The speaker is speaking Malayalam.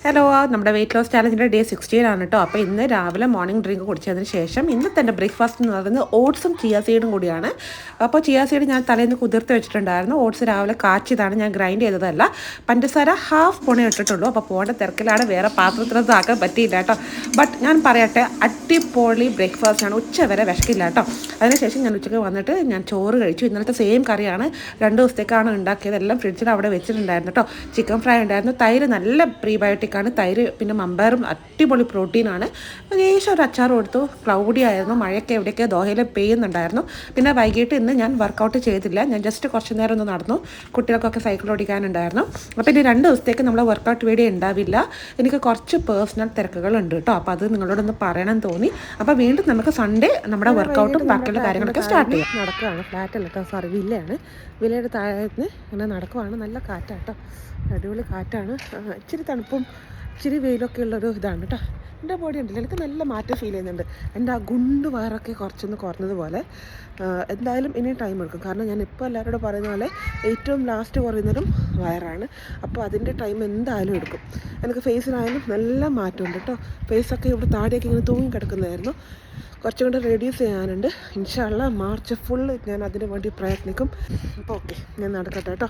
ഹലോ, നമ്മുടെ വെയിറ്റ് ലോസ് ചാലഞ്ചിൻ്റെ ഡേ 16 ആണ് കേട്ടോ. അപ്പോൾ ഇന്ന് രാവിലെ മോർണിംഗ് ഡ്രിങ്ക് കുടിച്ചതിന് ശേഷം ഇന്നത്തെ എൻ്റെ ബ്രേക്ക്ഫാസ്റ്റ് എന്ന് പറയുന്നത് ഓട്സും ചിയ സീഡും കൂടിയാണ്. അപ്പോൾ ചിയ സീഡ് ഞാൻ തലേന്ന് കുതിർത്ത് വെച്ചിട്ടുണ്ടായിരുന്നു. ഓട്സ് രാവിലെ കാച്ചിയതാണ്, ഞാൻ ഗ്രൈൻഡ് ചെയ്തതല്ല. പഞ്ചസാര ഹാഫ് പൊണി ഇട്ടിട്ടുള്ളൂ. അപ്പോൾ പോകേണ്ട തിരക്കിലാണ്, വേറെ പാത്രത്തിനകത്ത് ആക്കാൻ പറ്റിയില്ല കേട്ടോ. ബട്ട് ഞാൻ പറയട്ടെ, അടിപൊളി ബ്രേക്ക്ഫാസ്റ്റാണ്. ഉച്ച വരെ വിശക്കില്ല കേട്ടോ. അതിനുശേഷം ഞാൻ ഉച്ചയ്ക്ക് വന്നിട്ട് ഞാൻ ചോറ് കഴിച്ചു. ഇന്നലത്തെ സെയിം കറിയാണ്, 2 ദിവസത്തേക്കാണ് ഉണ്ടാക്കിയത്. എല്ലാം ഫ്രിഡ്ജിൽ അവിടെ വെച്ചിട്ടുണ്ടായിരുന്നു കേട്ടോ. ചിക്കൻ ഫ്രൈ ഉണ്ടായിരുന്നു, തൈര് നല്ല പ്രീബയോട്ടിക് ആണ് തൈര്, പിന്നെ മമ്പയറും അടിപൊളി പ്രോട്ടീനാണ്. ഏകദേശം ഒരു അച്ചാർ കൊടുത്തു. ക്ലൗഡി ആയിരുന്നു, മഴയൊക്കെ എവിടെയൊക്കെ ദോഹയിൽ പെയ്യുന്നുണ്ടായിരുന്നു. പിന്നെ വൈകിട്ട് ഇന്ന് ഞാൻ വർക്കൗട്ട് ചെയ്തില്ല, ഞാൻ ജസ്റ്റ് കുറച്ച് നേരം ഒന്ന് നടന്നു. കുട്ടികൾക്കൊക്കെ സൈക്കിൾ ഓടിക്കാനുണ്ടായിരുന്നു. അപ്പോൾ ഇനി 2 ദിവസത്തേക്ക് നമ്മൾ വർക്കൗട്ട് വീഡിയോ ഉണ്ടാവില്ല. എനിക്ക് കുറച്ച് പേഴ്സണൽ തിരക്കുകളുണ്ട് കേട്ടോ. അപ്പോൾ അത് നിങ്ങളോടൊന്ന് പറയണം തോന്നി. അപ്പോൾ വീണ്ടും നമുക്ക് സൺഡേ നമ്മുടെ വർക്കൗട്ടും ബാക്കിയുള്ള കാര്യങ്ങളൊക്കെ സ്റ്റാർട്ട് ചെയ്യാം. നടക്കുകയാണ്, ഫ്ലാറ്റല്ല കേട്ടോ, സോറി, വില്ലയാണ്. വില്ലയുടെ താഴത്ത് ഇങ്ങനെ നടക്കുവാണ്. നല്ല കാറ്റാട്ടോ, അടിപൊളി കാറ്റാണ്. ഇച്ചിരി തണുപ്പും ഇച്ചിരി വെയിലൊക്കെ ഉള്ളൊരു ഇതാണ് കേട്ടോ. എൻ്റെ ബോഡി ഉണ്ടല്ലോ, എനിക്ക് നല്ല മാറ്റം ഫീൽ ചെയ്യുന്നുണ്ട്. എൻ്റെ ആ ഗുണ്ട് വയറൊക്കെ കുറച്ചൊന്ന് കുറഞ്ഞതുപോലെ. എന്തായാലും ഇനി ടൈം എടുക്കും, കാരണം ഞാൻ ഇപ്പോൾ എല്ലാവരോടും പറയുന്ന പോലെ ഏറ്റവും ലാസ്റ്റ് കുറയുന്നതും വയറാണ്. അപ്പോൾ അതിൻ്റെ ടൈം എന്തായാലും എടുക്കും. എനിക്ക് ഫേസിനായാലും നല്ല മാറ്റമുണ്ട് കേട്ടോ. ഫേസൊക്കെ ഇവിടെ താടിയൊക്കെ ഇങ്ങനെ തൂങ്ങി കിടക്കുന്നതായിരുന്നു, കുറച്ചും കൂടെ റെഡ്യൂസ് ചെയ്യാനുണ്ട്. ഇൻഷാ അള്ളാ മാർച്ച് ഫുള്ള് ഞാൻ അതിന് വേണ്ടി പ്രയത്നിക്കും. അപ്പോൾ ഓക്കെ, ഞാൻ നടക്കട്ടെ കേട്ടോ.